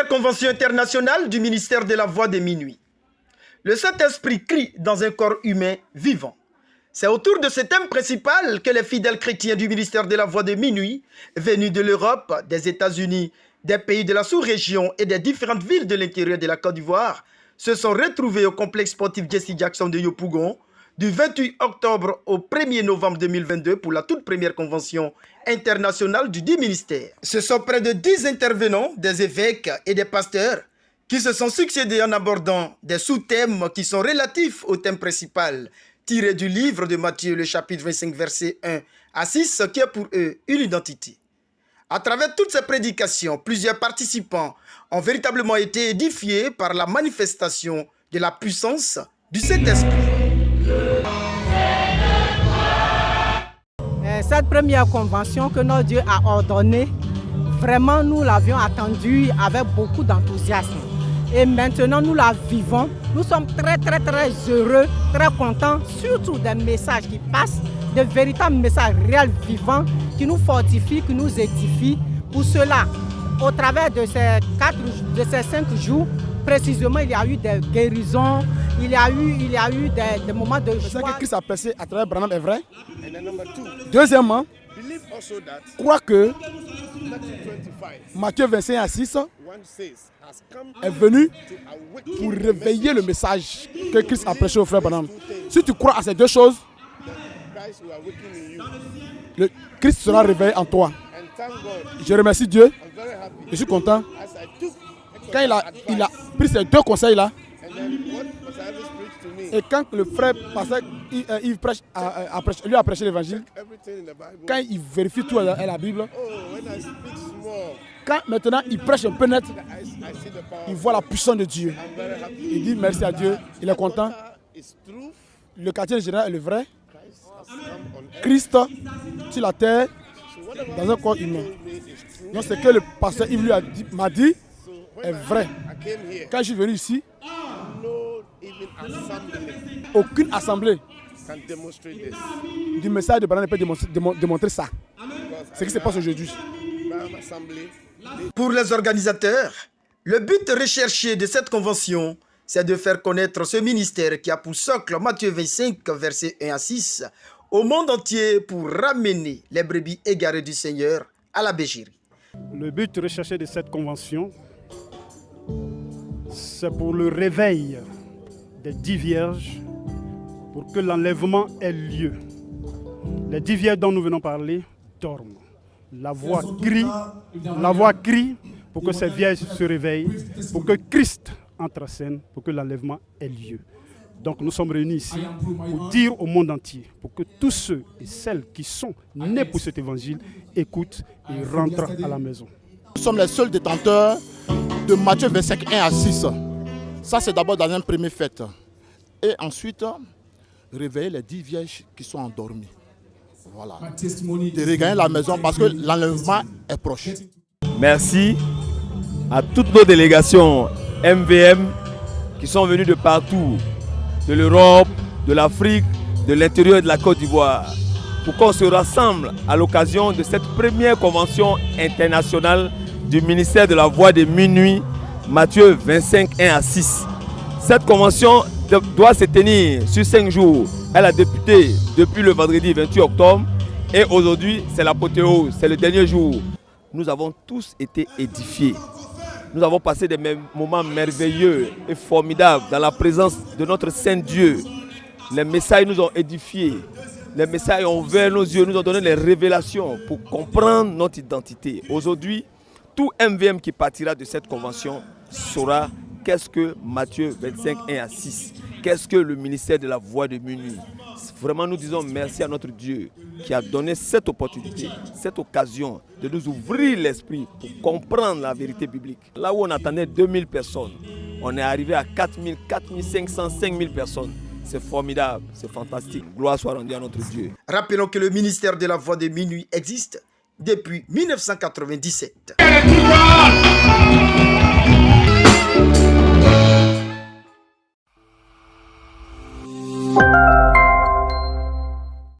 première convention internationale du ministère de la Voix de minuit. Le Saint-Esprit crie dans un corps humain vivant. C'est autour de ce thème principal que les fidèles chrétiens du ministère de la Voix de minuit, venus de l'Europe, des États-Unis, des pays de la sous-région et des différentes villes de l'intérieur de la Côte d'Ivoire, se sont retrouvés au complexe sportif Jesse Jackson de Yopougon du 28 octobre au 1er novembre 2022 pour la toute première convention internationale du dit ministère. Ce sont près de 10 intervenants, des évêques et des pasteurs qui se sont succédés en abordant des sous-thèmes qui sont relatifs au thème principal, tiré du livre de Matthieu, le chapitre 25, verset 1 à 6, qui est pour eux une identité. À travers toutes ces prédications, plusieurs participants ont véritablement été édifiés par la manifestation de la puissance du Saint-Esprit. Cette première convention que notre Dieu a ordonnée, vraiment nous l'avions attendue avec beaucoup d'enthousiasme. Et maintenant nous la vivons. Nous sommes très heureux, très contents, surtout des messages qui passent, de véritables messages réels, vivants, qui nous fortifient, qui nous édifient. Pour cela, au travers de ces 5 jours, précisément, il y a eu des guérisons, il y a eu des moments de joie. Ce que Christ a prêché à travers Branham est vrai. Deuxièmement, crois que Matthieu 25 à 6 est venu pour réveiller le message que Christ a prêché au frère Branham. Si tu crois à ces deux choses, le Christ sera réveillé en toi. Je remercie Dieu. Je suis content. Quand il a pris ces deux conseils-là, et quand le frère pasteur il prêche, lui a prêché l'évangile, quand il vérifie tout dans la Bible, quand maintenant il prêche un peu net, il voit la puissance de Dieu. Il dit merci à Dieu, il est content. Le quartier général est le vrai. Christ sur la terre, dans un corps humain. Donc ce que le pasteur Yves m'a dit est vrai. Quand je suis venu ici, aucune assemblée du message de Branham ne peut démontrer ça. C'est ce qui se passe aujourd'hui. Pour les organisateurs, le but recherché de cette convention, c'est de faire connaître ce ministère qui a pour socle Matthieu 25, versets 1 à 6, au monde entier pour ramener les brebis égarées du Seigneur à la bergerie. Le but recherché de cette convention, c'est pour le réveil des 10 vierges, pour que l'enlèvement ait lieu. Les 10 vierges dont nous venons parler dorment. La voix crie pour que ces vierges se réveillent, pour que Christ entre en scène, pour que l'enlèvement ait lieu. Donc nous sommes réunis ici pour dire au monde entier, pour que tous ceux et celles qui sont nés pour cet évangile écoutent et rentrent à la maison. Nous sommes les seuls détenteurs de Matthieu 25, 1 à 6. Ça c'est d'abord dans un premier fait. Et ensuite, réveiller les 10 vierges qui sont endormies. Voilà. De regagner la maison parce que l'enlèvement est proche. Merci à toutes nos délégations MVM qui sont venues de partout, de l'Europe, de l'Afrique, de l'intérieur de la Côte d'Ivoire, pour qu'on se rassemble à l'occasion de cette première convention internationale du ministère de la Voix de minuit, Matthieu 25, 1 à 6. Cette convention doit se tenir sur 5 jours. Elle a débuté depuis le vendredi 28 octobre et aujourd'hui c'est l'apothéose, c'est le dernier jour. Nous avons tous été édifiés. Nous avons passé des moments merveilleux et formidables dans la présence de notre Saint Dieu. Les messages nous ont édifiés. Les messages ont ouvert nos yeux, nous ont donné les révélations pour comprendre notre identité. Aujourd'hui, tout MVM qui partira de cette convention saura qu'est-ce que Matthieu 25, 1 à 6. Qu'est-ce que le ministère de la Voix de minuit. Vraiment, nous disons merci à notre Dieu qui a donné cette opportunité, cette occasion de nous ouvrir l'esprit pour comprendre la vérité biblique. Là où on attendait 2000 personnes, on est arrivé à 4000, 4500, 5000 personnes. C'est formidable, c'est fantastique. Gloire soit rendue à notre Dieu. Rappelons que le ministère de la Voix de minuit existe depuis 1997.